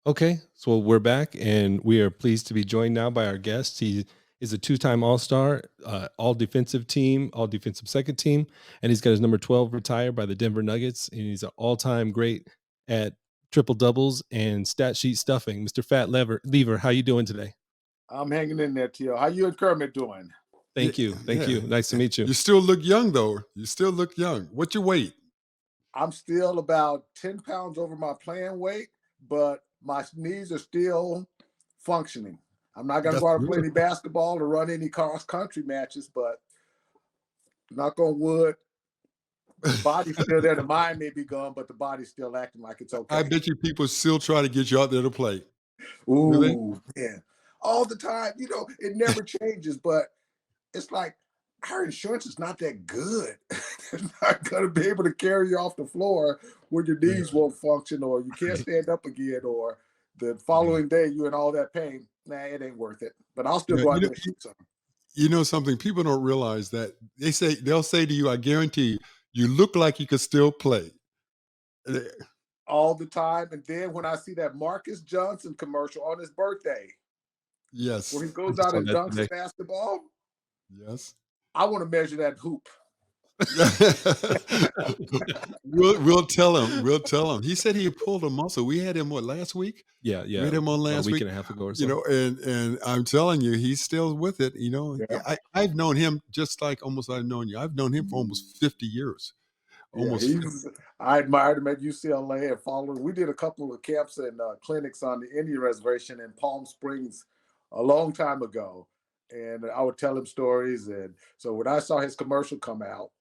Okay, so we're back, and we are pleased to be joined now by our guest. He is a two-time All-Star, All Defensive Team, All Defensive Second Team, and he's got his number 12 retired by the Denver Nuggets. And he's an all-time great at triple doubles and stat sheet stuffing. Mr. Fat Lever, how you doing today? I'm hanging in there, T.O. How you and Kermit doing? Thank you, thank Yeah. you. Nice to meet you. You still look young, though. You still look young. What's your weight? I'm still about 10 pounds over my playing weight, but my knees are still functioning. I'm not going to That's go out and play good. any basketball or run any cross country matches, but knock on wood, the body's still there. The mind may be gone, but the body's still acting like it's I okay. bet you people still try to get you out there to play. Do they? Ooh, man. All the time. It never changes, but it's like our insurance is not that good. It's not going to be able to carry you off the floor when your Yeah. knees won't function or you can't stand up again or the Yeah. following day you're in all that pain. Nah, it ain't worth it. But I'll still Yeah. go out there and shoot some You know something? People don't realize that they'll say to you, I guarantee you, you look like you could still play. Eh, all the time. And then when I see that Marcus Johnson commercial on his birthday, where Yes. he I goes just out saw and that dunks the today. basketball, Yes. I want to measure that hoop. We'll tell him. We'll tell him. He said he pulled a muscle. We had him last week? Yeah, We yeah, had him on about a last week week, and a half ago or so. and I'm telling you, he's still with it. Yeah. I've known him just like almost I've known you. I've known him for almost 50 years, Yeah, almost 50. I admired him at UCLA and followed. We did a couple of camps and clinics on the Indian reservation in Palm Springs a long time ago. And I would tell him stories. And so when I saw his commercial come out,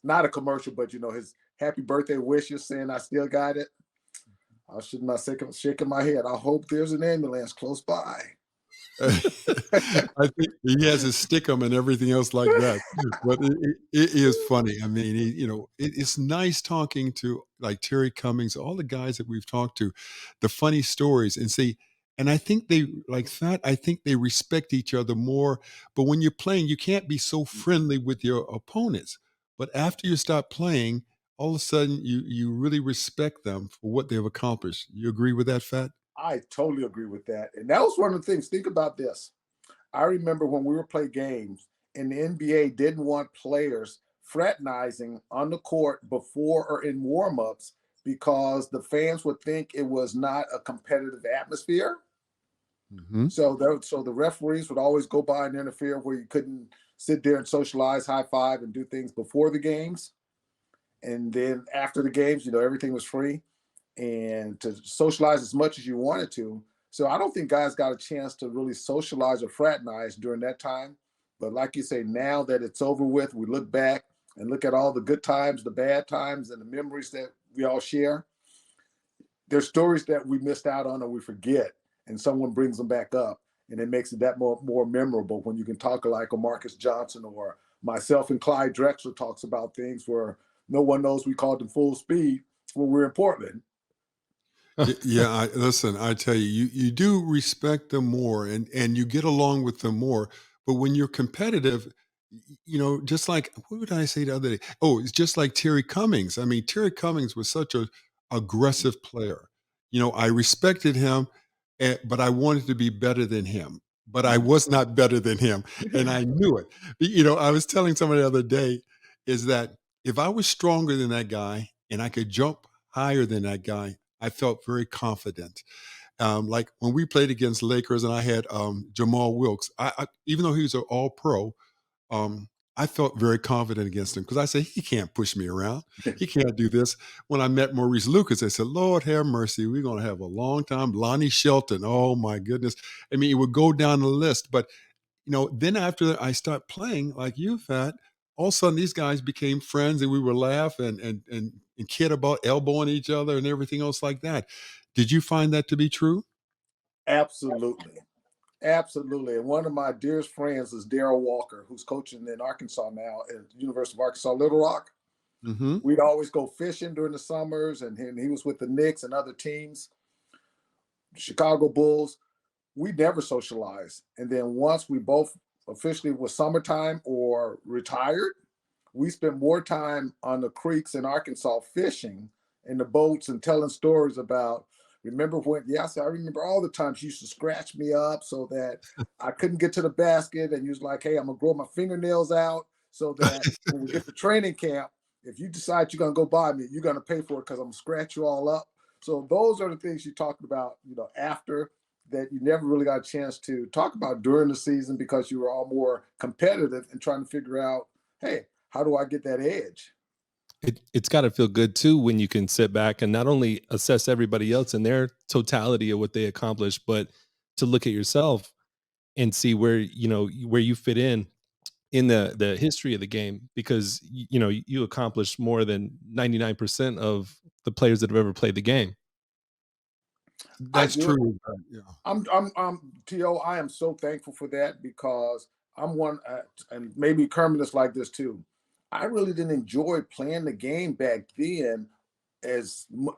not a commercial, but his happy birthday wishes saying I still got it, I was shaking my head. I hope there's an ambulance close by. I think he has his stickum and everything else like that. But it is funny. I mean, it's nice talking to like Terry Cummings, all the guys that we've talked to, the funny stories, and see. And I think they like that. I think they respect each other more. But when you're playing, you can't be so friendly with your opponents. But after you stop playing, all of a sudden you really respect them for what they've accomplished. You agree with that, Fat? I totally agree with that. And that was one of the things. Think about this. I remember when we were playing games and the NBA didn't want players fraternizing on the court before or in warmups because the fans would think it was not a competitive atmosphere. Hmm. So the referees would always go by and interfere where you couldn't sit there and socialize, high five, and do things before the games. And then after the games, everything was free and to socialize as much as you wanted to. So I don't think guys got a chance to really socialize or fraternize during that time. But like you say, now that it's over with, we look back and look at all the good times, the bad times, and the memories that we all share. There's stories that we missed out on or we forget, and someone brings them back up, and it makes it that more memorable when you can talk like a Marcus Johnson or myself and Clyde Drexler talks about things where no one knows we called them full speed when we're in Portland. Yeah, listen, I tell you, you do respect them more and you get along with them more. But when you're competitive, just like what did I say the other day? Oh, it's just like Terry Cummings. I mean, Terry Cummings was such a aggressive player. I respected him, but I wanted to be better than him. But I was not better than him, and I knew it. I was telling somebody the other day is that if I was stronger than that guy and I could jump higher than that guy, I felt very confident. Like when we played against Lakers and I had Jamal Wilkes, even though he was an all pro, um, I felt very confident against him because I said, he can't push me around. He can't do this. When I met Maurice Lucas, I said, Lord have mercy, we're going to have a long time. Lonnie Shelton, oh my goodness. I mean, it would go down the list. But, then after I start playing like you, Fat, all of a sudden these guys became friends and we would laugh and kid about elbowing each other and everything else like that. Did you find that to be true? Absolutely. Absolutely. And one of my dearest friends is Darrell Walker, who's coaching in Arkansas now at the University of Arkansas, Little Rock. Hmm. We'd always go fishing during the summers, and he was with the Knicks and other teams, Chicago Bulls. We never socialized. And then once we both officially was summertime or retired, we spent more time on the creeks in Arkansas fishing in the boats and telling stories about remember when, yeah, I said, I remember all the times you used to scratch me up so that I couldn't get to the basket. And you was like, hey, I'm going to grow my fingernails out so that when we get to training camp, if you decide you're going to go by me, you're going to pay for it because I'm going to scratch you all up. So those are the things you're talking about, after that you never really got a chance to talk about during the season because you were all more competitive and trying to figure out, hey, how do I get that edge? It's got to feel good too when you can sit back and not only assess everybody else and their totality of what they accomplished, but to look at yourself and see where where you fit in the history of the game, because you accomplished more than 99% of the players that have ever played the game. I That's do. true. Yeah. I'm To. I am so thankful for that because I'm one, and maybe Kermit is like this too. I really didn't enjoy playing the game back then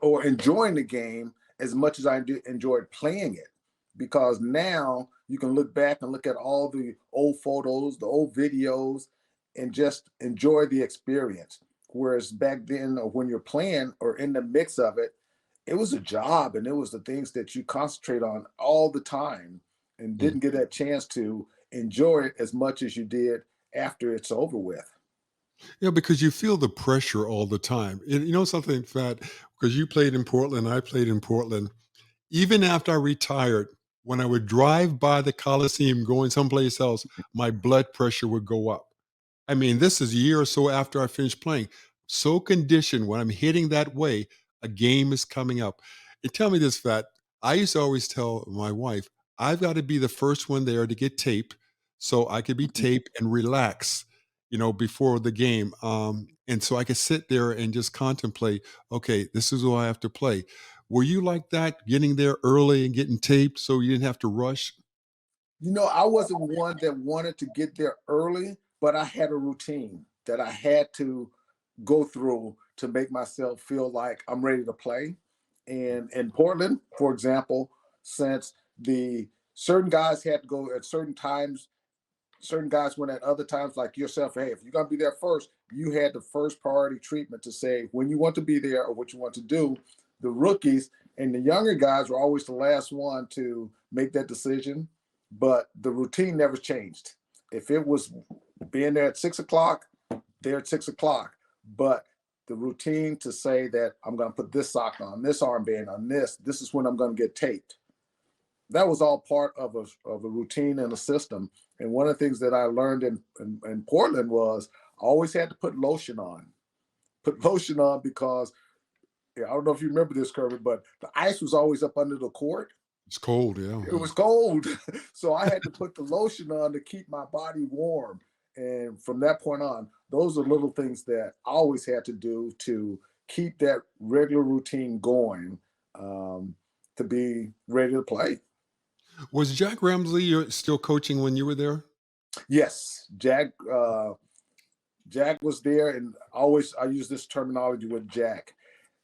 or enjoying the game as much as enjoyed playing it, because now you can look back and look at all the old photos, the old videos, and just enjoy the experience. Whereas back then, or when you're playing or in the mix of it, it was a job and it was the things that you concentrate on all the time and Mm. didn't get that chance to enjoy it as much as you did after it's over with. Yeah, because you feel the pressure all the time. And you know something, Fat, because you played in Portland, I played in Portland. Even after I retired, when I would drive by the Coliseum going someplace else, my blood pressure would go up. I mean, this is a year or so after I finished playing. So conditioned when I'm hitting that way, a game is coming up. And tell me this, Fat. I used to always tell my wife, I've got to be the first one there to get tape so I could be taped and relax, before the game. And so I could sit there and just contemplate, okay, this is what I have to play. Were you like that, getting there early and getting taped so you didn't have to rush? I wasn't one that wanted to get there early, but I had a routine that I had to go through to make myself feel like I'm ready to play. And in Portland, for example, since the certain guys had to go at certain times, certain guys went at other times, like yourself. Hey, if you're gonna be there first, you had the first priority treatment to say when you want to be there or what you want to do. The rookies and the younger guys were always the last one to make that decision, but the routine never changed. If it was being there at 6 o'clock, there at 6 o'clock. But the routine to say that I'm going to put this sock on, this armband on, this is when I'm going to get taped. That was all part of a routine and a system. And one of the things that I learned in Portland was I always had to put lotion on. Put lotion on because, yeah, I don't know if you remember this, Kirby, but the ice was always up under the court. It's cold, yeah. It was cold. So I had to put the lotion on to keep my body warm. And from that point on, those are little things that I always had to do to keep that regular routine going, to be ready to play. Was Jack Ramsey still coaching when you were there? Yes, Jack was there, and I use this terminology with Jack.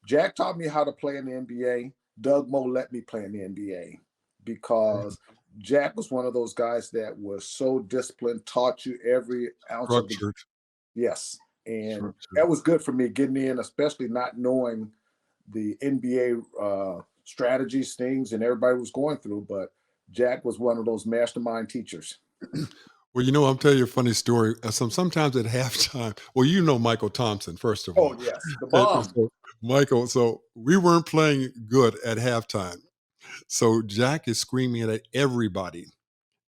Jack taught me how to play in the NBA. Doug Moe let me play in the NBA because Jack was one of those guys that was so disciplined, taught you every ounce of the. Structured, Yes. And structured. that was good for me getting in, especially not knowing the NBA strategies, things, and everybody was going through. But Jack was one of those mastermind teachers. Well, I'll tell you a funny story. Sometimes at halftime, well, you know Michael Thompson, first of Oh, all. yes. The And bomb. so Michael, so we weren't playing good at halftime. So Jack is screaming at everybody.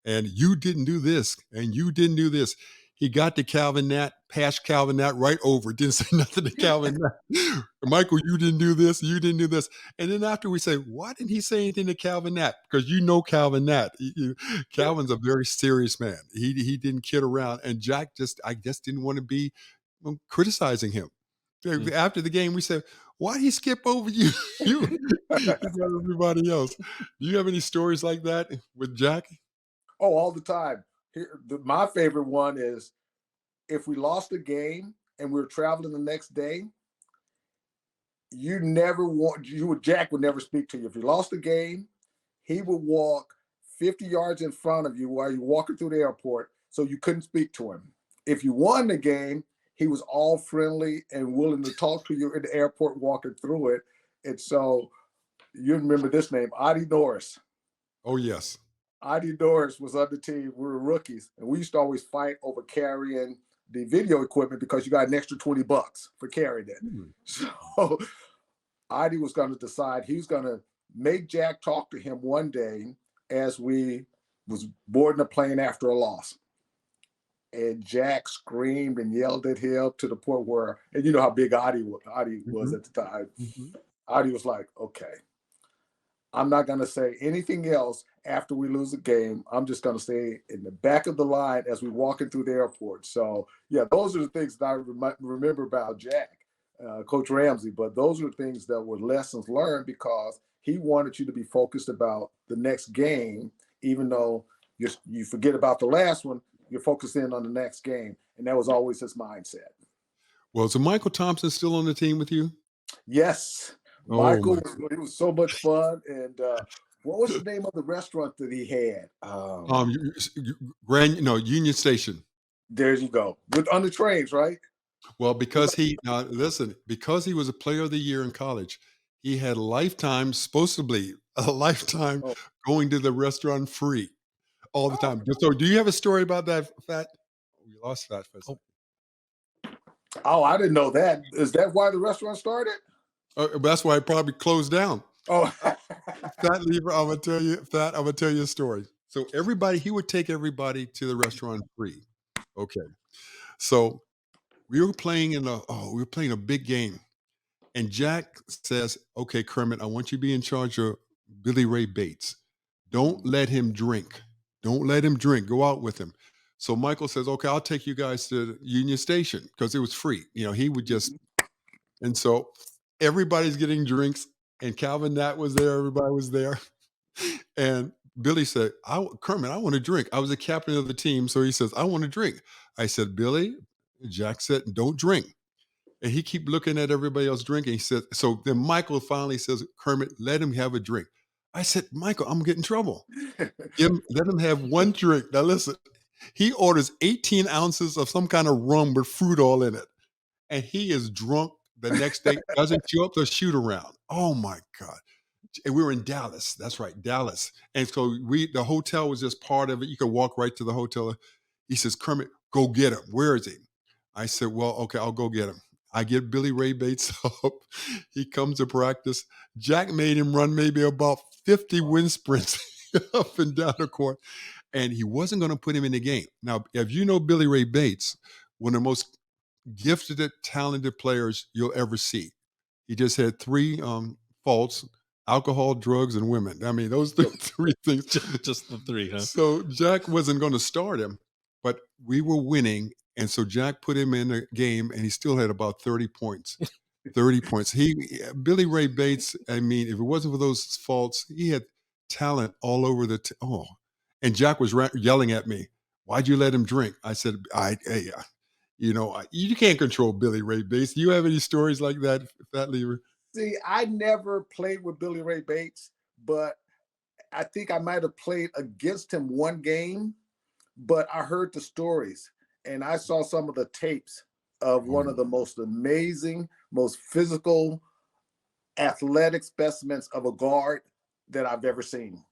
And you didn't do this, and you didn't do this. He got to Calvin Nat, passed Calvin Nat right over, didn't say nothing to Calvin Nat. Michael, you didn't do this, you didn't do this. And then after we say, why didn't he say anything to Calvin Nat? Because you know Calvin Nat. Calvin's a very serious man. He didn't kid around. And Jack I guess, didn't want to be criticizing him. Mm. After the game, we said, why did he skip over you? You in front of everybody else. Do you have any stories like that with Jack? Oh, all the time. My favorite one is if we lost a game and we were traveling the next day, Jack would never speak to you. If you lost a game, he would walk 50 yards in front of you while you're walking through the airport, so you couldn't speak to him. If you won the game, he was all friendly and willing to talk to you in the airport walking through it. And so You remember this name, Adi Norris. Oh yes. Adi Norris was on the team. We were rookies, and we used to always fight over carrying the video equipment because you got an extra $20 for carrying it. Hmm. So Adi was going to decide he was going to make Jack talk to him one day as we was boarding a plane after a loss. And Jack screamed and yelled at him to the point where, and you know how big Adi was Mhm. at the time. Mhm. Adi was like, okay, I'm not going to say anything else after we lose the game. I'm just going to stay in the back of the line as we walking through the airport. So, yeah, those are the things that I remember about Jack, Coach Ramsey. But those are things that were lessons learned because he wanted you to be focused about the next game, even though you forget about the last one, you're focusing on the next game. And that was always his mindset. Well, is Michael Thompson still on the team with you? Yes, Oh Michael my. it was so much fun. And what was the name of the restaurant that he had? Union Station. There you go. On the trains, right? Well, because he now listen, because he was a player of the year in college, he had a lifetime, supposedly a lifetime Oh, going to the restaurant free all the oh, time. So, do you have a story about that? Fat? We lost Fat for a second. oh, I didn't know that. Is that why the restaurant started? That's why it probably closed down. Oh, Fat Lever, I'm gonna tell you, Fat. I'm gonna tell you a story. So he would take everybody to the restaurant free. Okay, so we were playing a big game. And Jack says, okay, Kermit, I want you to be in charge of Billy Ray Bates. Don't let him drink. Don't let him drink. Go out with him. So Michael says, okay, I'll take you guys to Union Station because it was free. He would just, and so everybody's getting drinks. And Calvin Nat was there. Everybody was there. And Billy said, Kermit, I want to drink. I was the captain of the team. So he says, I want to drink. I said, Billy, Jack said, don't drink. And he keep looking at everybody else drinking. He said, so then Michael finally says, Kermit, let him have a drink. I said, Michael, I'm getting in trouble. Let him have one drink. Now listen, he orders 18 ounces of some kind of rum with fruit all in it. And he is drunk the next day, doesn't show up to shoot around. Oh my God. And we were in Dallas. That's right, Dallas. And so the hotel was just part of it. You could walk right to the hotel. He says, Kermit, go get him. Where is he? I said, well, okay, I'll go get him. I get Billy Ray Bates up. He comes to practice. Jack made him run maybe about 50 wind sprints up and down the court. And he wasn't going to put him in the game. Now, if you know Billy Ray Bates, one of the most gifted, talented players you'll ever see. He just had three faults: alcohol, drugs, and women. I mean, those three things. Just the three, huh? So Jack wasn't going to start him, but we were winning. And so Jack put him in a game and he still had about 30 points. 30 points. Billy Ray Bates, I mean, if it wasn't for those faults, he had talent all over and Jack was yelling at me, why'd you let him drink? I said, you can't control Billy Ray Bates. Do you have any stories like that, Fat Lever? see, I never played with Billy Ray Bates, but I think I might have played against him one game, but I heard the stories and I saw some of the tapes of one of the most amazing, most physical, athletic specimens of a guard that I've ever seen,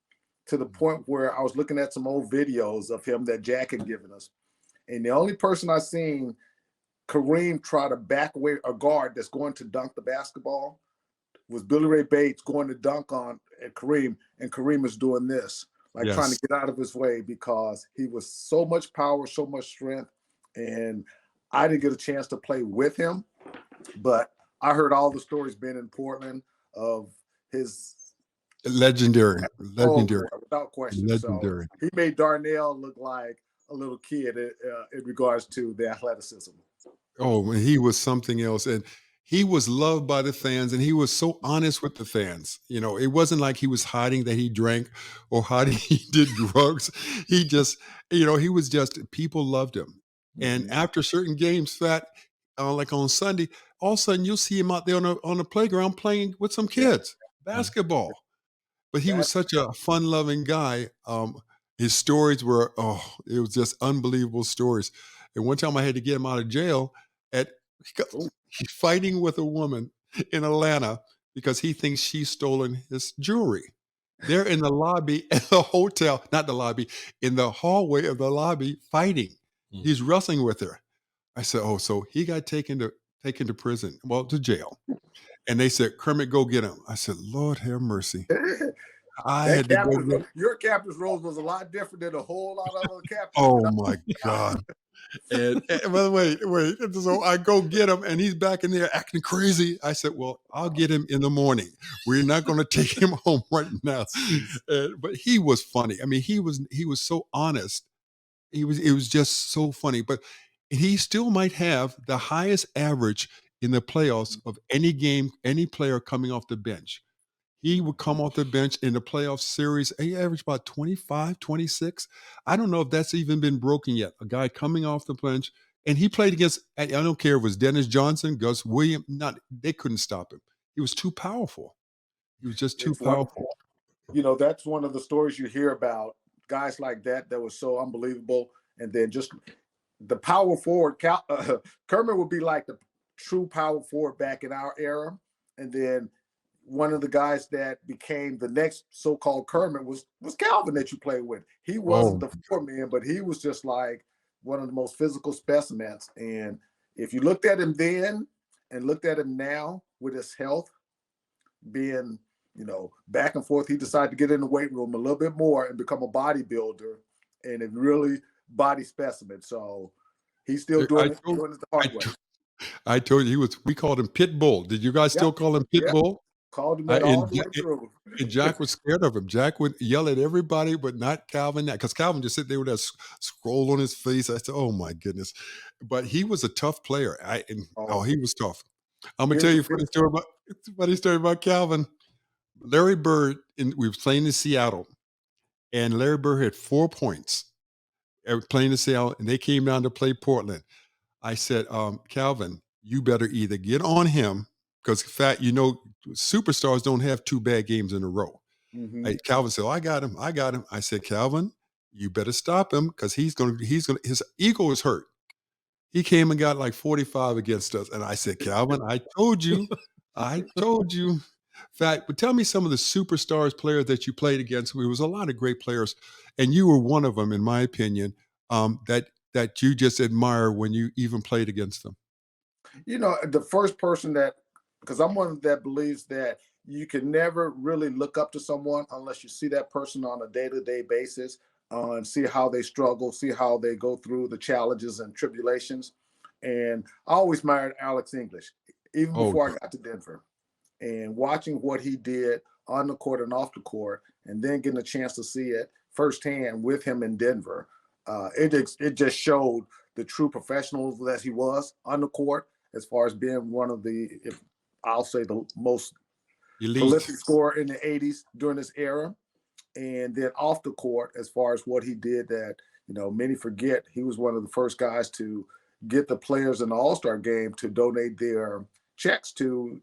to the point where I was looking at some old videos of him that Jack had given us. And the only person I seen Kareem try to back away a guard that's going to dunk the basketball was Billy Ray Bates going to dunk on at Kareem, and Kareem is doing this, like trying to Yes. get out of his way because he was so much power, so much strength. And I didn't get a chance to play with him, but I heard all the stories being in Portland of his Legendary. Legendary. without question. So Legendary. he made Darnell look like a little kid in regards to the athleticism. Oh, and he was something else. And he was loved by the fans and he was so honest with the fans. It wasn't like he was hiding that he drank or hiding he did drugs. He just, he was just, people loved him. And after certain games, like on Sunday, all of a sudden you'll see him out there on the playground playing with some kids, basketball. But he was such a fun-loving guy. His stories were, it was just unbelievable stories. And one time I had to get him out of jail he's fighting with a woman in Atlanta because he thinks she's stolen his jewelry. They're in the lobby at the hotel, not the lobby, in the hallway of the lobby fighting. Mm. He's wrestling with her. I said, "Oh, so he got taken to prison, well, to jail." And they said, "Kermit, go get him." I said, "Lord have mercy." I That had to go captain's get. your captain's role was a lot different than a whole lot of other captains that Oh my God. And by the way, wait. So I go get him, and he's back in there acting crazy. I said, "Well, I'll get him in the morning. We're not going to take him home right now." But he was funny. I mean, he was so honest. It was just so funny. But he still might have the highest average in the playoffs of any game, any player coming off the bench. He would come off the bench in the playoff series. He averaged about 25, 26. I don't know if that's even been broken yet. A guy coming off the bench, and he played against, I don't care if it was Dennis Johnson, Gus Williams, not, they couldn't stop him. He was too powerful. He was just too it's one powerful. that's one of the stories you hear about guys like that that was so unbelievable. And then just the power forward, Kermit would be like the true power forward back in our era. And then one of the guys that became the next so-called Kermit was Calvin that you played with. He wasn't Oh, the four man, but he was just like one of the most physical specimens. And if you looked at him then and looked at him now with his health being, back and forth, he decided to get in the weight room a little bit more and become a bodybuilder and a really body specimen. So he's still I doing it, told, doing it the I, hard way. to- I told you we called him Pit Bull. Did you guys still Yep. call him Pit Yep. Bull? Called him I, that all and, the way through. And Jack was scared of him. Jack would yell at everybody, but not Calvin. Because Calvin just sit there with that scroll on his face. I said, "Oh my goodness!" But he was a tough player. Oh, He was tough. I'm gonna tell here's you the a funny story about Calvin. Larry Bird. We were playing in Seattle, and Larry Bird had 4 points. Playing in Seattle, and they came down to play Portland. I said, Calvin, you better either get on him because, fact, superstars don't have two bad games in a row. hmm Calvin said, "Oh, I got him. I got him." I said, "Calvin, you better stop him because his ego is hurt." He came and got like 45 against us. And I said, "Calvin, I told you. I told you." Fact, but tell me some of the superstars players that you played against. There was a lot of great players, and you were one of them, in my opinion, that you just admire when you even played against them. The first person because I'm one that believes that you can never really look up to someone unless you see that person on a day-to-day basis and see how they struggle, see how they go through the challenges and tribulations. And I always admired Alex English, even Oh, before I got to Denver. And watching what he did on the court and off the court, and then getting a chance to see it firsthand with him in Denver, it just showed the true professional that he was on the court, as far as being one of if I'll say the most elite. prolific scorer in the '80s during this era, and then off the court, as far as what he did that many forget, he was one of the first guys to get the players in the All-Star game to donate their checks to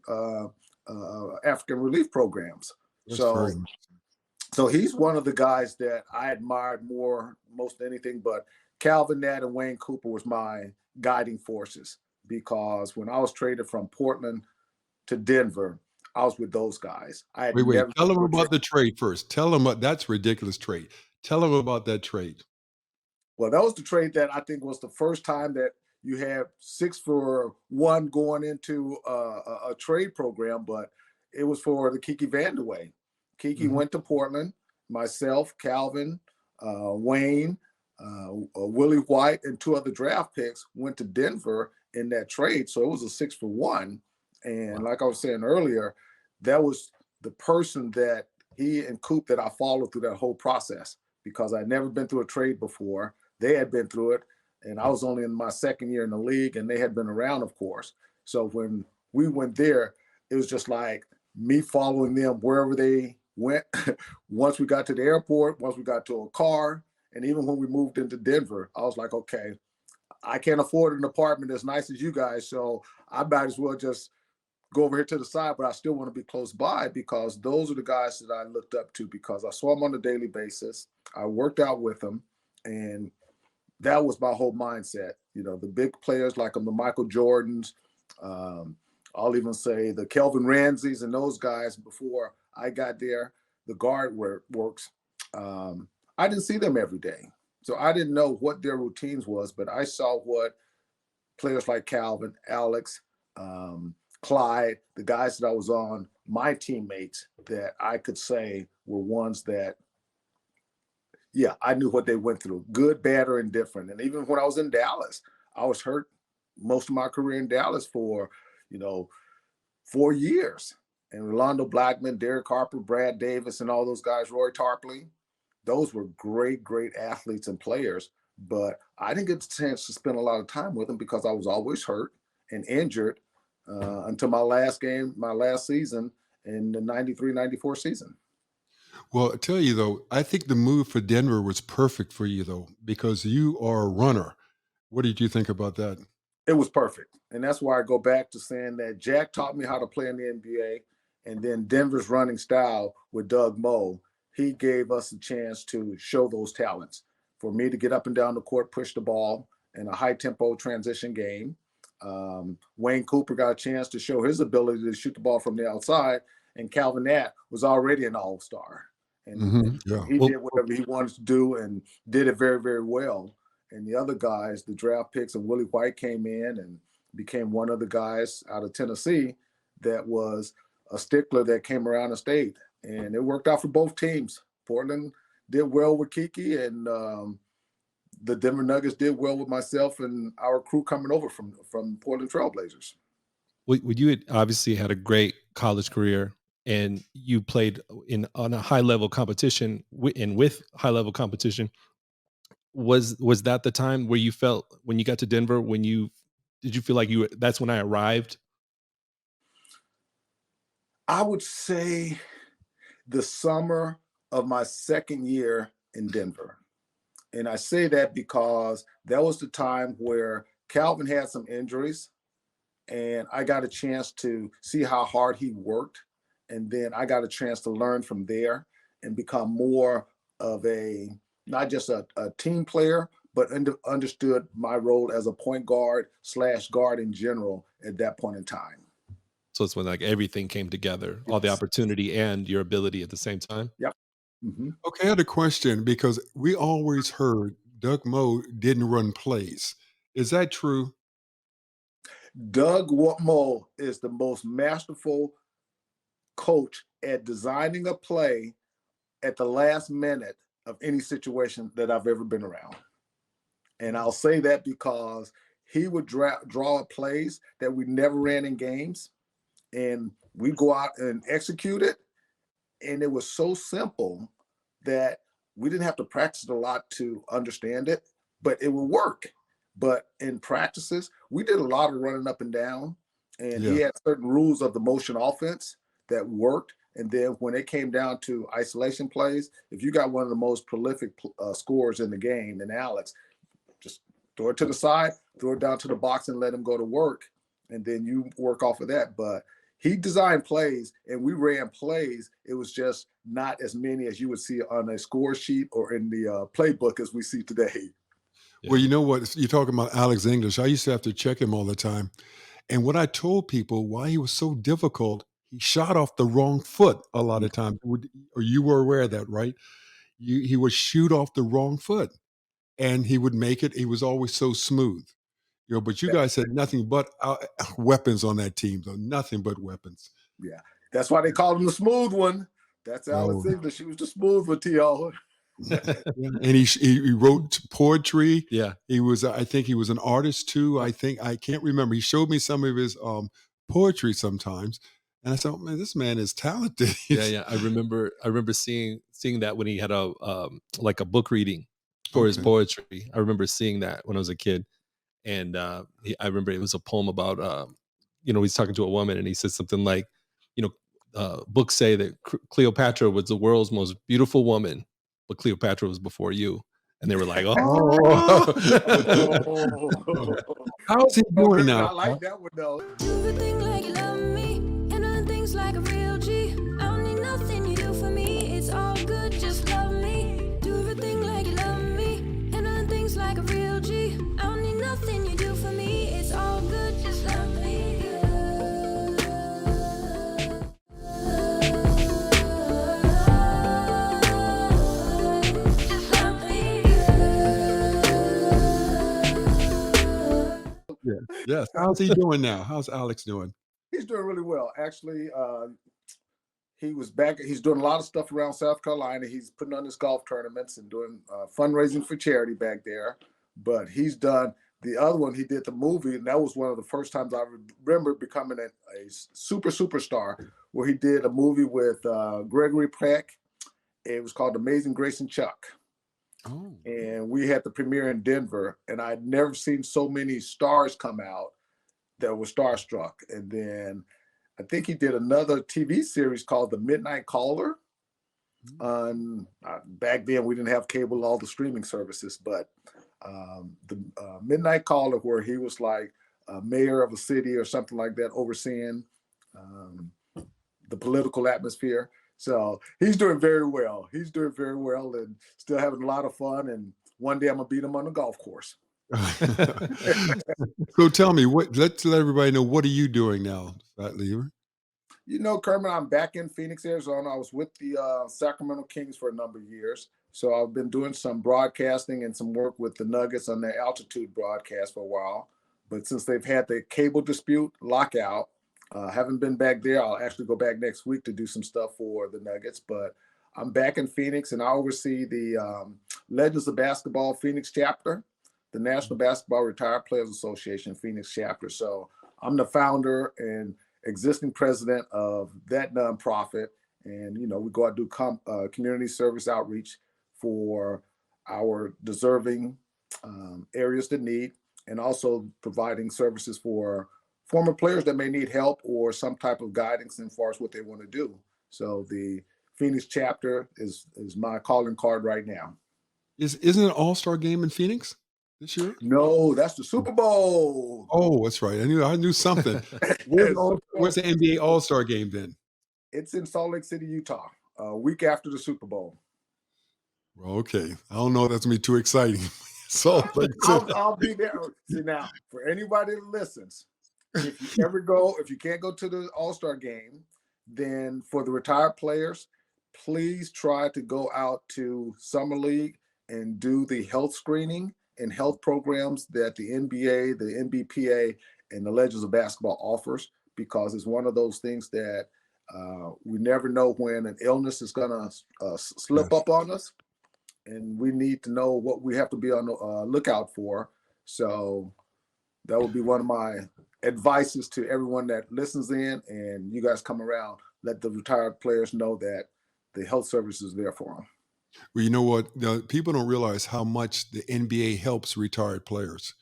African relief programs. That's very So, so he's one of the guys that I admired more most anything. But Calvin Nat and Wayne Cooper was my guiding forces because when I was traded from Portland to Denver, I was with those guys. I had Wait. never Tell been them to a trade. about the trade first. Tell them that's ridiculous trade. Tell them about that trade. Well, that was the trade that I think was the first time that you had 6-for-1 going into a trade program, but it was for the Kiki Vandeweghe. Kiki Mhm. went to Portland. Myself, Calvin, Wayne, Willie White, and 2 other draft picks went to Denver in that trade. So it was a 6-for-1. And Wow. like I was saying earlier, that was the person that he and Coop that I followed through that whole process because I'd never been through a trade before. They had been through it, and I was only in my second year in the league, and they had been around, of course. So when we went there, it was just like me following them wherever they went. Once we got to the airport, once we got to a car, and even when we moved into Denver, I was like, okay, I can't afford an apartment as nice as you guys, so I might as well just go over here to the side, but I still want to be close by because those are the guys that I looked up to because I saw them on a daily basis. I worked out with them, and that was my whole mindset. The big players like the Michael Jordans, um, I'll even say the Kelvin Ramseys and those guys before I got there, the works. Um, I didn't see them every day. So I didn't know what their routines was, but I saw what players like Calvin, Alex, Clyde, the guys that I was on, my teammates that I could say were ones that, yeah, I knew what they went through, good, bad, or indifferent. And even when I was in Dallas, I was hurt most of my career in Dallas for, 4 years. And Rolando Blackman, Derek Harper, Brad Davis, and all those guys, Roy Tarpley, those were great, great athletes and players. But I didn't get the chance to spend a lot of time with them because I was always hurt and injured until my last season in the 93-94 season. Well, I tell you though, I think the move for Denver was perfect for you though, because you are a runner. What did you think about that? It was perfect. And that's why I go back to saying that Jack taught me how to play in the NBA. And then Denver's running style with Doug Moe, he gave us a chance to show those talents. For me to get up and down the court, push the ball in a high tempo transition game. Wayne Cooper got a chance to show his ability to shoot the ball from the outside. And Calvin Nat was already an all-star. And Yeah. he did whatever he wanted to do and did it very, very well. And the other guys, the draft picks, and Willie White came in and became one of the guys out of Tennessee that was a stickler that came around and stayed. And it worked out for both teams. Portland did well with Kiki, and the Denver Nuggets did well with myself and our crew coming over from Portland Trailblazers. Well, you had obviously had a great college career, and you played on a high level competition with high level competition. Was that the time where you felt when you got to Denver, did you feel like that's when I arrived? I would say the summer of my second year in Denver. And I say that because that was the time where Calvin had some injuries and I got a chance to see how hard he worked. And then I got a chance to learn from there and become more of not just a team player, but understood my role as a point guard / guard in general at that point in time. So it's when like everything came together, all the Yes. opportunity and your ability at the same time. Yep. Mm-hmm. Okay, I had a question because we always heard Doug Moe didn't run plays. Is that true? Doug Moe is the most masterful coach at designing a play at the last minute of any situation that I've ever been around. And I'll say that because he would draw up plays that we never ran in games, and we go out and execute it. And it was so simple that we didn't have to practice it a lot to understand it, but it would work. But in practices, we did a lot of running up and down, and he had certain rules of the motion offense that worked. And then when it came down to isolation plays, if you got one of the most prolific scorers in the game, and Alex, just throw it to the side, throw it down to the box and let him go to work. And then you work off of that. But he designed plays and we ran plays. It was just not as many as you would see on a score sheet or in the playbook as we see today. Yeah. Well, you know what? You're talking about Alex English. I used to have to check him all the time. And what I told people why he was so difficult, he shot off the wrong foot a lot of times. Or you were aware of that, right? He would shoot off the wrong foot and he would make it. He was always so smooth. But you guys had nothing but weapons on that team, though. Nothing but weapons. Yeah. That's why they called him the smooth one. That's Alex English. He was the smooth one, T.O. And he wrote poetry. Yeah. I think he was an artist too. I can't remember. He showed me some of his poetry sometimes. And I thought, man, this man is talented. Yeah. I remember seeing that when he had like a book reading for his poetry. I remember seeing that when I was a kid. And I remember it was a poem about, he's talking to a woman and he says something like, books say that Cleopatra was the world's most beautiful woman, but Cleopatra was before you. And they were like, oh. How's he doing now? I like that one, though. Do everything like you love me, and other things like a real G. I don't need nothing you do for me. It's all good, just love me. Do everything like you love me, and other things like a real G. I don't need nothing you do for me. It's all good, just love me. Yes. How's he doing now? How's Alex doing? He's doing really well. Actually, he was back. He's doing a lot of stuff around South Carolina. He's putting on his golf tournaments and doing fundraising for charity back there. But he's done the other one. He did the movie, and that was one of the first times I remember becoming a superstar, where he did a movie with Gregory Peck. It was called Amazing Grace and Chuck. Oh. And we had the premiere in Denver, and I'd never seen so many stars come out that were starstruck. And then I think he did another TV series called The Midnight Caller. Back then, we didn't have cable, all the streaming services, but the Midnight Caller, where he was like a mayor of a city or something like that, overseeing the political atmosphere. So he's doing very well. He's doing very well and still having a lot of fun. And one day I'm gonna beat him on the golf course. So tell me, let's let everybody know, what are you doing now, Fat Lever? You know, Kermit, I'm back in Phoenix, Arizona. I was with the Sacramento Kings for a number of years. So I've been doing some broadcasting and some work with the Nuggets on their altitude broadcast for a while. But since they've had the cable dispute lockout, haven't been back there. I'll actually go back next week to do some stuff for the Nuggets. But I'm back in Phoenix, and I oversee the Legends of Basketball Phoenix chapter, the National Basketball Retired Players Association Phoenix chapter. So I'm the founder and existing president of that nonprofit. And, you know, we go out and do community service outreach for our deserving areas that need, and also providing services for former players that may need help or some type of guidance as far as what they want to do. So the Phoenix chapter is my calling card right now. Isn't it an all-star game in Phoenix this year? No, that's the Super Bowl. Oh, that's right. I knew something. Where's the NBA All-Star game then? It's in Salt Lake City, Utah, a week after the Super Bowl. Well, okay. I don't know if that's gonna be too exciting. Salt Lake City. I'll be there. See, now, for anybody that listens, if you can't go to the All-Star game, then for the retired players, please try to go out to Summer League and do the health screening and health programs that the NBA, the NBPA, and the Legends of Basketball offers, because it's one of those things that we never know when an illness is going to slip up on us, and we need to know what we have to be on the lookout for. So that would be one of my advices to everyone that listens in, and you guys come around, let the retired players know that the health service is there for them. Well, you know what? People don't realize how much the NBA helps retired players.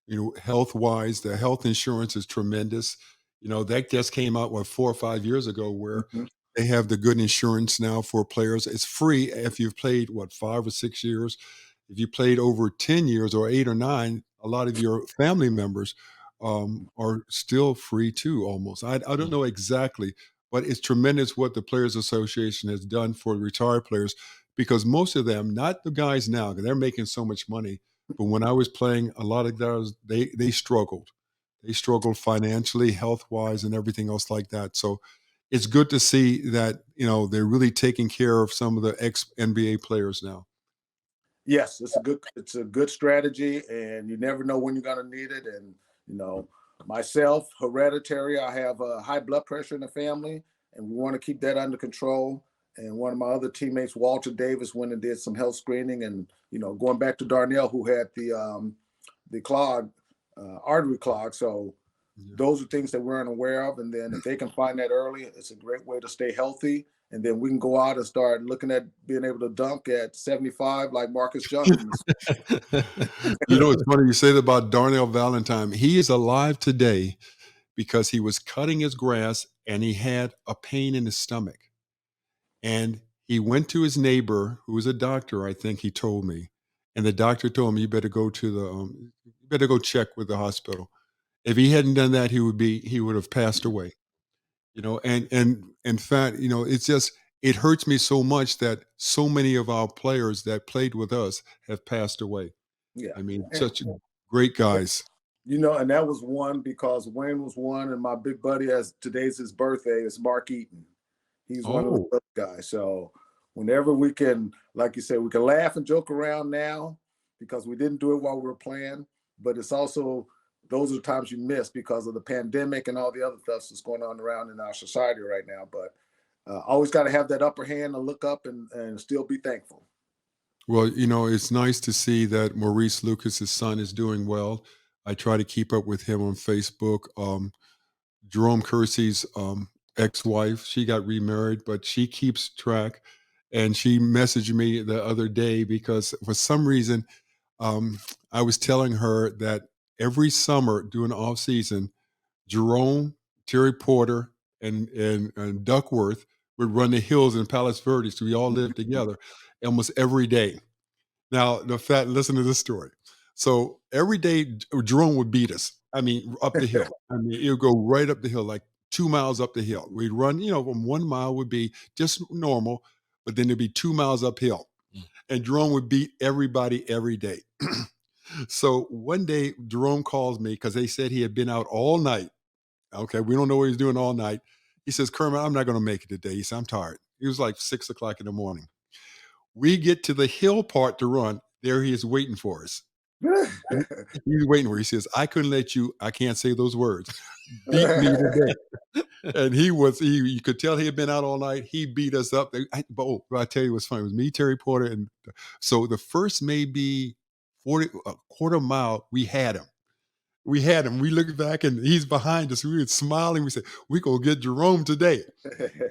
You know, health-wise, the health insurance is tremendous. You know, that just came out, 4 or 5 years ago, where they have the good insurance now for players. It's free if you've played, 5 or 6 years. If you played over 10 years or 8 or 9, a lot of your family members are still free too, almost. I don't know exactly, but it's tremendous what the Players Association has done for retired players, because most of them, not the guys now, because they're making so much money, but when I was playing, a lot of guys, they struggled. They struggled financially, health-wise, and everything else like that. So it's good to see that, they're really taking care of some of the ex-NBA players now. Yes, it's a good strategy, and you never know when you're going to need it. And myself, hereditary, I have high blood pressure in the family, and we want to keep that under control. And one of my other teammates, Walter Davis, went and did some health screening, and going back to Darnell, who had the clog, artery clog. So those are things that we're unaware of. And then if they can find that early, it's a great way to stay healthy. And then we can go out and start looking at being able to dunk at 75 like Marcus Johnson. It's funny you say that about Darnell Valentine. He is alive today because he was cutting his grass and he had a pain in his stomach. And he went to his neighbor, who was a doctor, I think he told me. And the doctor told him, you better go to you better go check with the hospital. If he hadn't done that, he would have passed away. And in fact, it hurts me so much that so many of our players that played with us have passed away. Yeah. I mean, such great guys. And that was one because Wayne was one, and my big buddy, as today's his birthday, is Mark Eaton. He's one of the guys. So whenever we can, like you said, we can laugh and joke around now because we didn't do it while we were playing, but it's also those are the times you miss because of the pandemic and all the other stuff that's going on around in our society right now. But always got to have that upper hand and look up and still be thankful. Well, it's nice to see that Maurice Lucas's son is doing well. I try to keep up with him on Facebook. Jerome Kersey's ex-wife, she got remarried, but she keeps track. And she messaged me the other day because for some reason, I was telling her that every summer during the off season, Jerome, Terry Porter, and Duckworth would run the hills in Palos Verdes. So we all lived together almost every day. Now, listen to this story. So every day, Jerome would beat us. I mean, up the hill. I mean, it would go right up the hill, like 2 miles up the hill. We'd run, from 1 mile would be just normal, but then there'd be 2 miles uphill. And Jerome would beat everybody every day. So one day, Jerome calls me because they said he had been out all night. Okay, we don't know what he's doing all night. He says, Kermit, I'm not going to make it today. He said, I'm tired. It was like 6 o'clock in the morning. We get to the hill part to run. There he is waiting for us. He's waiting for. He says, I couldn't let you, I can't say those words, beat me today. And you could tell he had been out all night. He beat us up. I tell you what's funny. It was me, Terry Porter. And so the first maybe a quarter mile, we had him. We looked back and he's behind us. We were smiling. We said, we're going to get Jerome today.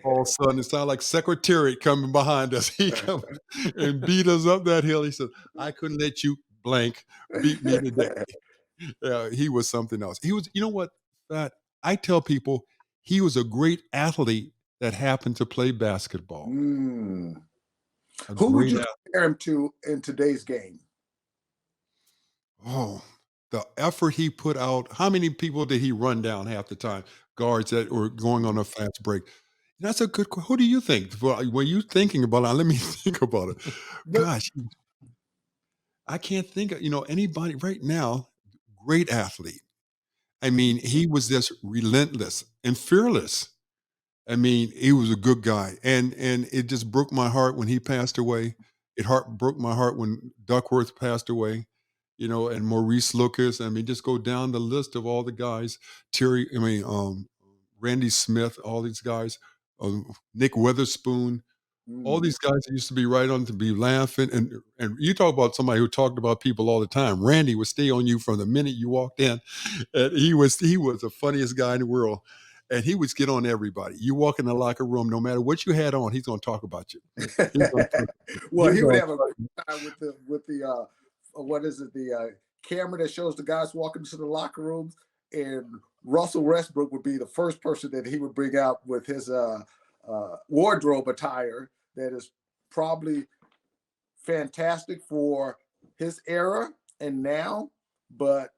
All of a sudden, it sounded like Secretariat coming behind us. He come and beat us up that hill. He said, I couldn't let you blank beat me today. He was something else. He was, you know what, Pat? I tell people he was a great athlete that happened to play basketball. Who would you compare him to in today's game? Oh, the effort he put out. How many people did he run down half the time? Guards that were going on a fast break. That's a good question. Who do you think? When you're thinking about it, let me think about it. Gosh, I can't think of, anybody right now, great athlete. I mean, he was just relentless and fearless. I mean, he was a good guy. And it just broke my heart when he passed away. Broke my heart when Duckworth passed away, and Maurice Lucas. I mean, just go down the list of all the guys. Randy Smith, all these guys. Nick Witherspoon, all these guys that used to be right on to be laughing. And you talk about somebody who talked about people all the time. Randy would stay on you from the minute you walked in. And he was the funniest guy in the world. And he would get on everybody. You walk in the locker room, no matter what you had on, he's going to talk about you. Well, he would have a great time with the what is it? The camera that shows the guys walking into the locker rooms, and Russell Westbrook would be the first person that he would bring out with his wardrobe attire that is probably fantastic for his era and now, but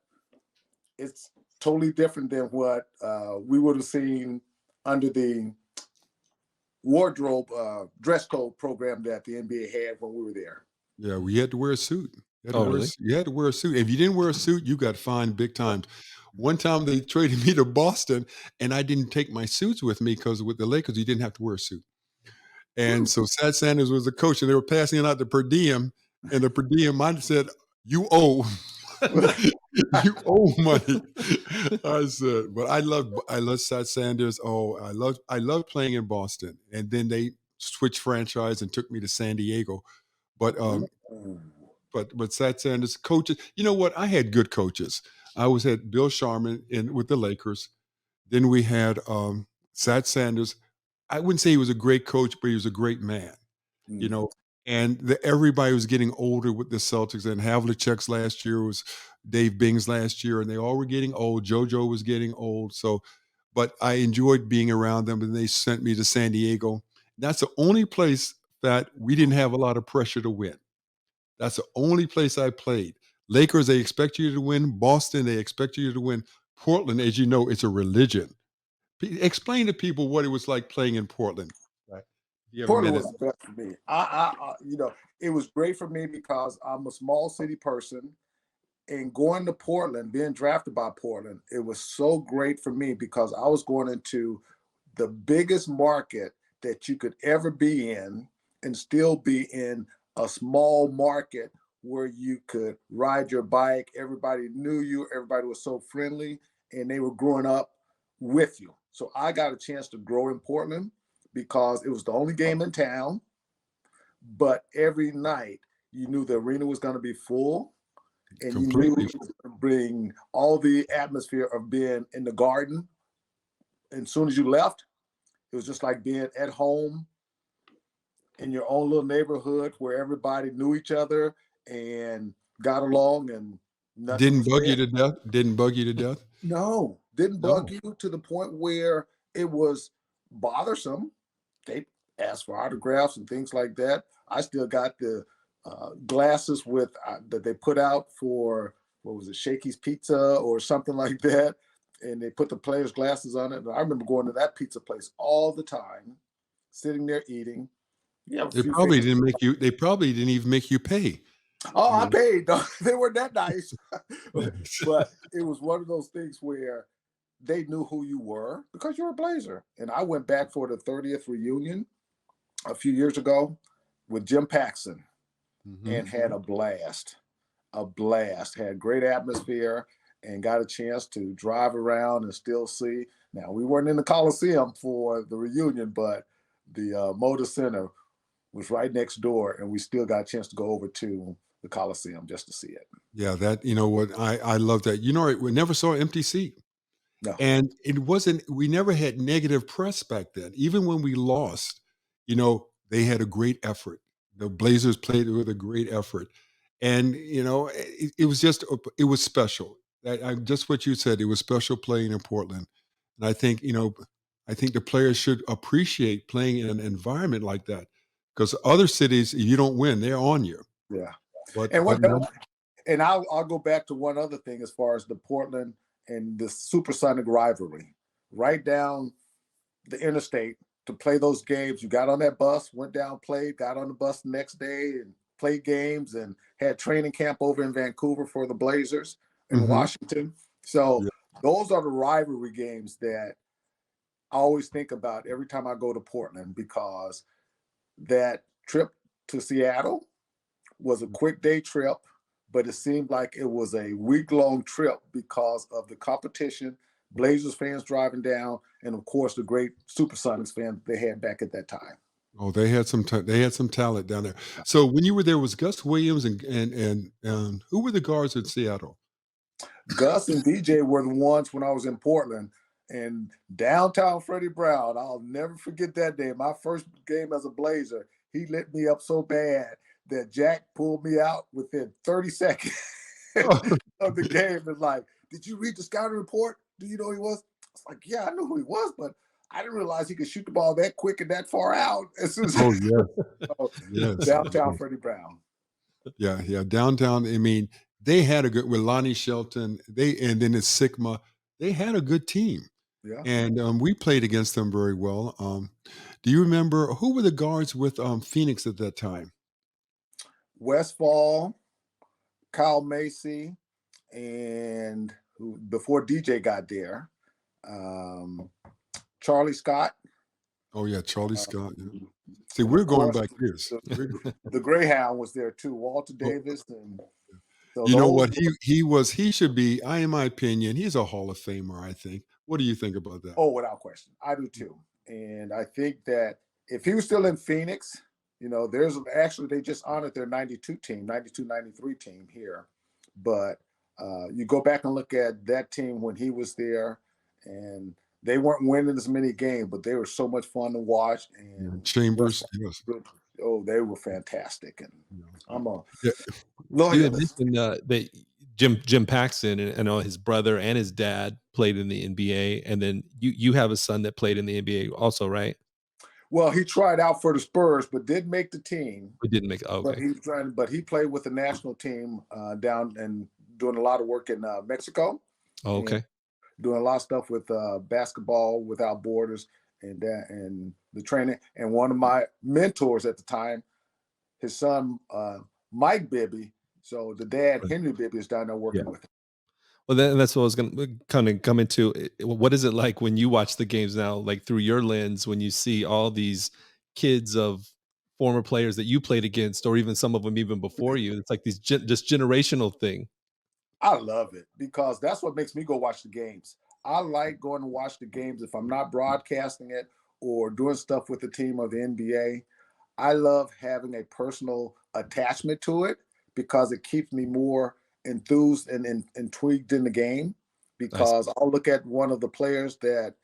it's totally different than what we would have seen under the wardrobe dress code program that the NBA had when we were there. Yeah, we had to wear a suit. Really? You had to wear a suit. If you didn't wear a suit, you got fined big time. One time they traded me to Boston, and I didn't take my suits with me because with the Lakers, you didn't have to wear a suit. And so Sad Sanders was the coach, and they were passing it out the per diem, and the per diem I said, "You owe, you owe money." I said, but I love Sad Sanders. Oh, I love playing in Boston, and then they switched franchise and took me to San Diego. But Sad Sanders coaches. You know what? I had good coaches. I had Bill Sharman with the Lakers. Then we had Sad Sanders. I wouldn't say he was a great coach, but he was a great man. And everybody was getting older with the Celtics. And Havlicek's last year was Dave Bing's last year, and they all were getting old. JoJo was getting old. So, but I enjoyed being around them, and they sent me to San Diego. That's the only place that we didn't have a lot of pressure to win. That's the only place I played. Lakers, they expect you to win. Boston, they expect you to win. Portland, as you know, it's a religion. Explain to people what it was like playing in Portland. Right? Portland was the best for me. It was great for me because I'm a small city person, and going to Portland, being drafted by Portland, it was so great for me because I was going into the biggest market that you could ever be in and still be in a small market where you could ride your bike. Everybody knew you. Everybody was so friendly, and they were growing up with you. So I got a chance to grow in Portland because it was the only game in town. But every night, you knew the arena was going to be full, and you knew Completely. it was going to bring all the atmosphere of being in the garden. And as soon as you left, it was just like being at home in your own little neighborhood where everybody knew each other and got along, and nothing Didn't was bug you bad. to death? Didn't bug you to death? No, didn't No. bug you to the point where it was bothersome. They asked for autographs and things like that. I still got the glasses with that they put out for, what was it, Shakey's Pizza or something like that, and they put the players' glasses on it. And I remember going to that pizza place all the time, sitting there eating. Yeah, a They few probably famous didn't make people. you they probably didn't even make you pay. Oh, You I know? paid. They weren't that nice, but it was one of those things where they knew who you were because you were a Blazer. And I went back for the 30th reunion a few years ago with Jim Paxson Mhm. and had a blast. A blast. Had great atmosphere and got a chance to drive around and still see. Now, we weren't in the Coliseum for the reunion, but the Motor Center was right next door, and we still got a chance to go over to the Coliseum just to see it. Yeah, that you know what, I love that. You know, we never saw an empty seat. No. And it wasn't we never had negative press back then. Even when we lost, you know, they had a great effort. The Blazers played with a great effort. And, you know, it was just it was special. Just what you said, it was special playing in Portland. And I think, you know, I think the players should appreciate playing in an environment like that. Because other cities, if you don't win, they're on you. Yeah. But And but what no, and I'll go back to one other thing as far as the Portland and the supersonic rivalry. Right down the interstate to play those games. You got on that bus, went down, played, got on the bus the next day and played games and had training camp over in Vancouver for the Blazers in mhm, Washington. So yeah. those are the rivalry games that I always think about every time I go to Portland, because that trip to Seattle was a quick day trip, but it seemed like it was a week-long trip because of the competition, Blazers fans driving down, and of course the great Supersonics fans they had back at that time. Oh, they had some talent down there. So when you were there, was Gus Williams and who were the guards in Seattle? Gus and DJ were the ones when I was in Portland, and downtown Freddie Brown. I'll never forget that day. My first game as a Blazer, he lit me up so bad that Jack pulled me out within 30 seconds of the game. And like, did you read the scouting report? Do you know who he was? I was like, yeah, I knew who he was, but I didn't realize he could shoot the ball that quick and that far out. As soon as Oh yes, yes, downtown yes. Freddie Brown. Yeah, yeah. Downtown. I mean, they had a good with Lonnie Shelton. And then it's Sigma. They had a good team, Yeah. and we played against them very well. Do you remember who were the guards with Phoenix at that time? Westfall, Kyle Macy, and before DJ got there, um, Charlie Scott, Oh yeah, Charlie Scott. Yeah. See, and of we're going course back years. the Greyhound was there too, Walter Oh, Davis, and so you know those. what? He should be, in my opinion, he's a Hall of Famer, I think. What do you think about that? Oh, without question, I do too, and I think that if he was still in Phoenix, there's actually they just honored their 92 team, 92-93 team here, but you go back and look at that team when he was there, and they weren't winning as many games, but they were so much fun to watch. Yeah, And Chambers, yes. they were fantastic. And Yeah. I'm a Yeah. You had loyalist. mentioned that Jim Paxson, and I know his brother and his dad played in the NBA, and then you have a son that played in the NBA also, right? Well, he tried out for the Spurs, but didn't make the team. We didn't make. Oh, But okay. he played with the national team down and doing a lot of work in Mexico, Oh, and okay. doing a lot of stuff with basketball without borders and the training. And one of my mentors at the time, his son Mike Bibby. So the dad Right. Henry Bibby is down there Yeah. working with him. Well, that's what I was going to kind of come into. What is it like when you watch the games now, like through your lens, when you see all these kids of former players that you played against, or even some of them even before you. It's like these just generational thing. I love it because that's what makes me go watch the games. I like going to watch the games if I'm not broadcasting it or doing stuff with the team or the NBA. I love having a personal attachment to it because it keeps me more enthused and intrigued in the game. Nice. Because I'll look at one of the players that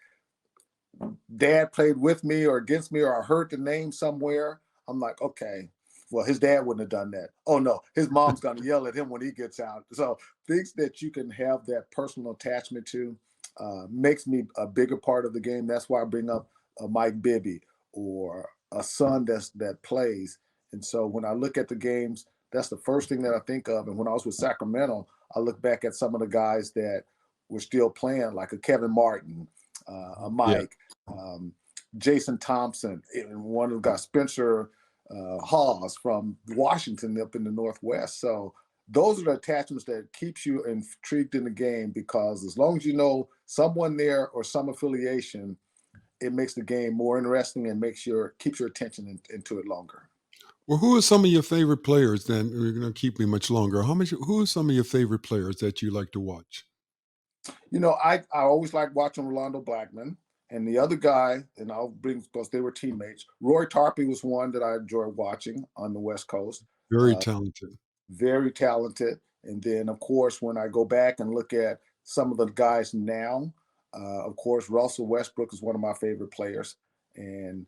dad played with me or against me, or I heard the name somewhere. I'm like, okay, well, his dad wouldn't have done that. Oh no, his mom's gonna yell at him when he gets out. So things that you can have that personal attachment to makes me a bigger part of the game. That's why I bring up Mike Bibby or a son that plays. And so when I look at the games, that's the first thing that I think of. And when I was with Sacramento, I look back at some of the guys that were still playing, like a Kevin Martin, a Yeah. Mike, Jason Thompson, and one of the guys, Spencer Hawes from Washington up in the Northwest. So those are the attachments that keeps you intrigued in the game, because as long as you know someone there or some affiliation, it makes the game more interesting and keeps your attention into it longer. Well, who are some of your favorite players? Then we're going to keep me much longer. Who are some of your favorite players that you like to watch? I always like watching Rolando Blackman. And the other guy, and I'll bring, because they were teammates, Roy Tarpey was one that I enjoyed watching on the West Coast. Very talented. Very talented. And then, of course, when I go back and look at some of the guys now, of course, Russell Westbrook is one of my favorite players, and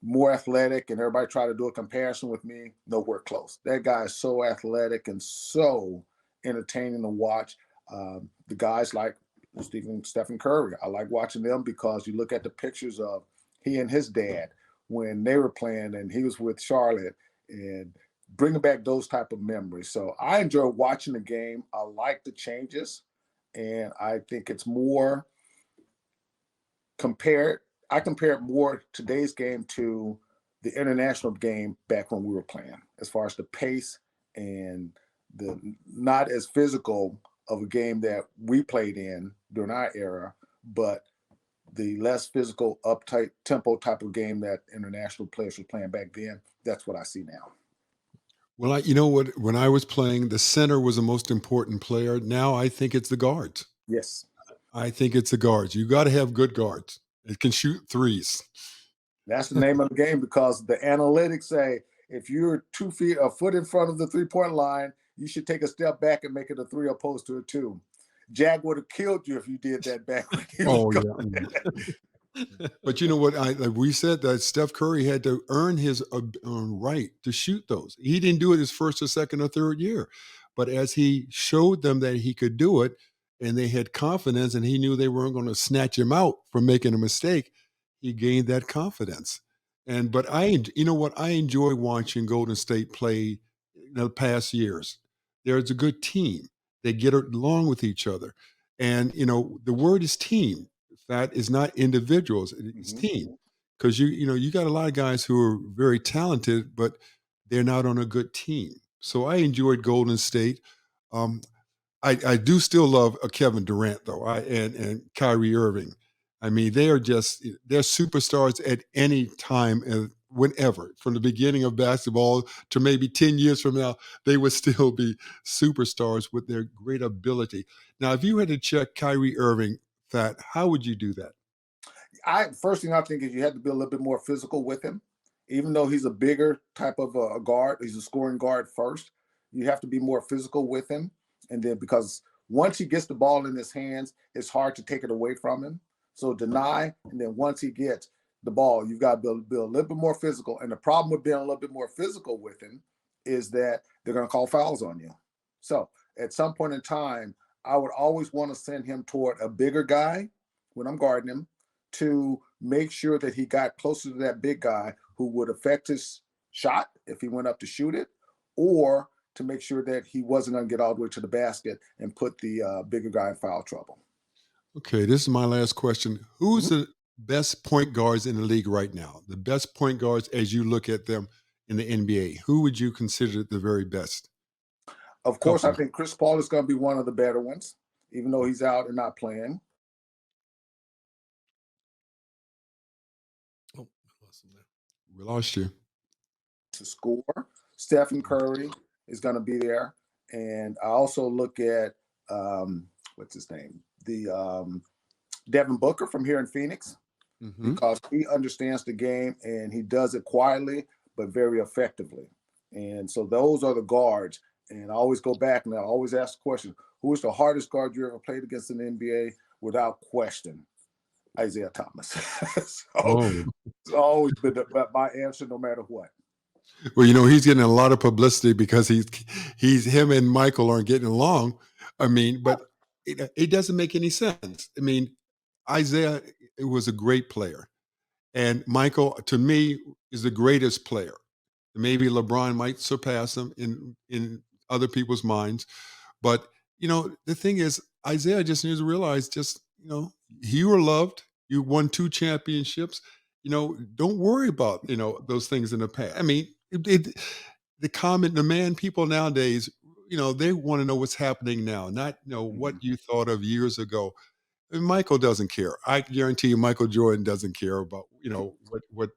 more athletic. And everybody try to do a comparison with me, nowhere close. That guy is so athletic and so entertaining to watch. The guys like Stephen Curry, I like watching them because you look at the pictures of he and his dad when they were playing, and he was with Charlotte, and bringing back those type of memories. So I enjoy watching the game. I like the changes, and I think it's more compared. I compare it more today's game to the international game back when we were playing, as far as the pace and the not as physical of a game that we played in during our era, but the less physical, uptight tempo type of game that international players were playing back then. That's what I see now. Well, you know what? When I was playing, the center was the most important player. Now I think it's the guards. Yes. I think it's the guards. You got to have good guards. It can shoot threes. That's the name of the game, because the analytics say if you're 2 feet, a foot in front of the 3-point line, you should take a step back and make it a 3 opposed to a 2. Jag would have killed you if you did that back when he was Oh going. yeah. But you know what? We said that Steph Curry had to earn his right to shoot those. He didn't do it his first or second or third year, but as he showed them that he could do it, and they had confidence, and he knew they weren't going to snatch him out from making a mistake, he gained that confidence. But you know what? I enjoy watching Golden State play in the past years. There's a good team. They get along with each other, and the word is team. That is not individuals; it's team. Because you got a lot of guys who are very talented, but they're not on a good team. So I enjoyed Golden State. Um, I do still love Kevin Durant though, and Kyrie Irving. I mean, they're superstars at any time and whenever. From the beginning of basketball to maybe 10 years from now, they would still be superstars with their great ability. Now, if you had to check Kyrie Irving, how would you do that? First thing I think is you have to be a little bit more physical with him. Even though he's a bigger type of a guard, he's a scoring guard first. You have to be more physical with him, and then because once he gets the ball in his hands, it's hard to take it away from him. So deny, and then once he gets the ball, you've got to be a little bit more physical. And the problem with being a little bit more physical with him is that they're going to call fouls on you. So at some point in time, I would always want to send him toward a bigger guy when I'm guarding him, to make sure that he got closer to that big guy who would affect his shot if he went up to shoot it, or to make sure that he wasn't going to get all the way to the basket and put the bigger guy in foul trouble. Okay, this is my last question. Who's the best point guards in the league right now? The best point guards as you look at them in the NBA. Who would you consider the very best? Of course, I think Chris Paul is going to be one of the better ones, even though he's out and not playing. Oh, I lost him there. We lost you. to score. Stephen Curry is going to be there. And I also look at, what's his name? Devin Booker from here in Phoenix, because he understands the game and he does it quietly, but very effectively. And so those are the guards. And I always go back and I always ask the question, who is the hardest guard you ever played against in the NBA? Without question, Isaiah Thomas. So it's always been my answer no matter what. Well, he's getting a lot of publicity because him and Michael aren't getting along. I mean, but it doesn't make any sense. I mean, Isaiah was a great player, and Michael, to me, is the greatest player. Maybe LeBron might surpass him in other people's minds, but the thing is, Isaiah just needs to realize, you were loved. You won 2 championships. Don't worry about those things in the past. I mean, people nowadays, they want to know what's happening now, not what you thought of years ago. And Michael doesn't care. I guarantee you, Michael Jordan doesn't care about what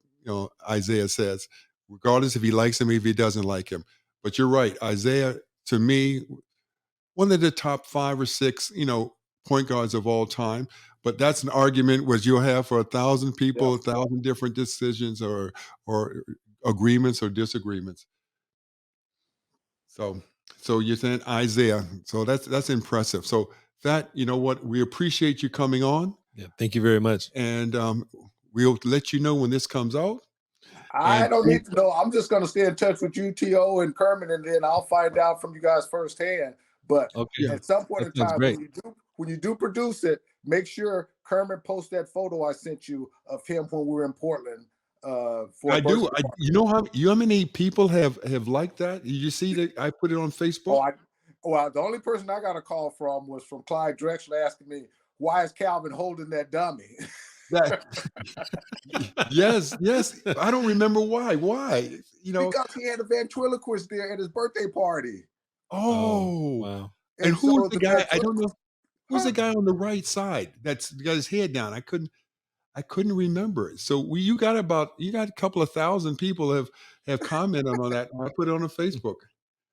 Isaiah says, regardless if he likes him, if he doesn't like him. But you're right, Isaiah, to me, one of the top 5 or 6 point guards of all time. But that's an argument which you'll have for 1,000 people, 1,000 different decisions or agreements or disagreements. So you're saying Isaiah. So that's impressive. So that, what, we appreciate you coming on. Yeah, thank you very much. And we'll let you know when this comes out. I don't need to know. I'm just going to stay in touch with you, T.O. and Kermit, and then I'll find out from you guys firsthand. But at some point in time, when you do produce it, make sure Kermit posts that photo I sent you of him when we were in Portland. I do. How many people have liked that? Did you see that I put it on Facebook? Well, the only person I got a call from was from Clyde Drexler asking me, why is Calvin holding that dummy? Yes. I don't remember why. Why? Because he had a ventriloquist there at his birthday party. Oh, wow. And who's the guy? I don't know. Who's the guy on the right side that's got his head down? I couldn't remember it. So you got a couple of thousand people have commented on that. I put it on Facebook.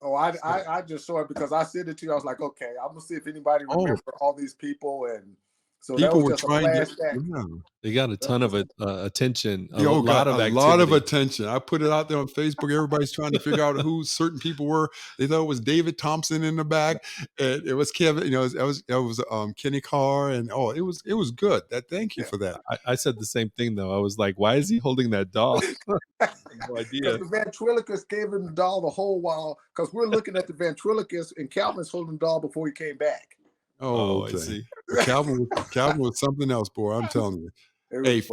Oh, I just saw it because I sent it to you. I was like, okay, I'm gonna see if anybody remember all these people, and so people that were was just trying a to. They got a ton of attention. A lot of attention. I put it out there on Facebook. Everybody's trying to figure out who certain people were. They thought it was David Thompson in the back, and it was Kevin. It was Kenny Carr, and it was good. Thank you for that. I said the same thing though. I was like, why is he holding that doll? No idea. Because the ventriloquist gave him the doll the whole while. Because we're looking at the ventriloquist, and Calvin's holding the doll before he came back. Oh, okay. I see. Calvin was something else, boy. I'm telling you. Hey,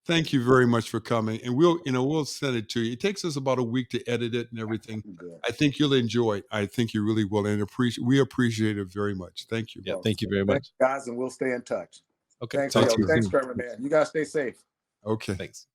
thank you very much for coming, and we'll send it to you. It takes us about a week to edit it and everything. I think you'll enjoy it. I think you really will, and we appreciate it very much. Thank you. Yeah, thank you very much, guys, and we'll stay in touch. Okay, thanks, Kermit, man. You guys stay safe. Okay, thanks.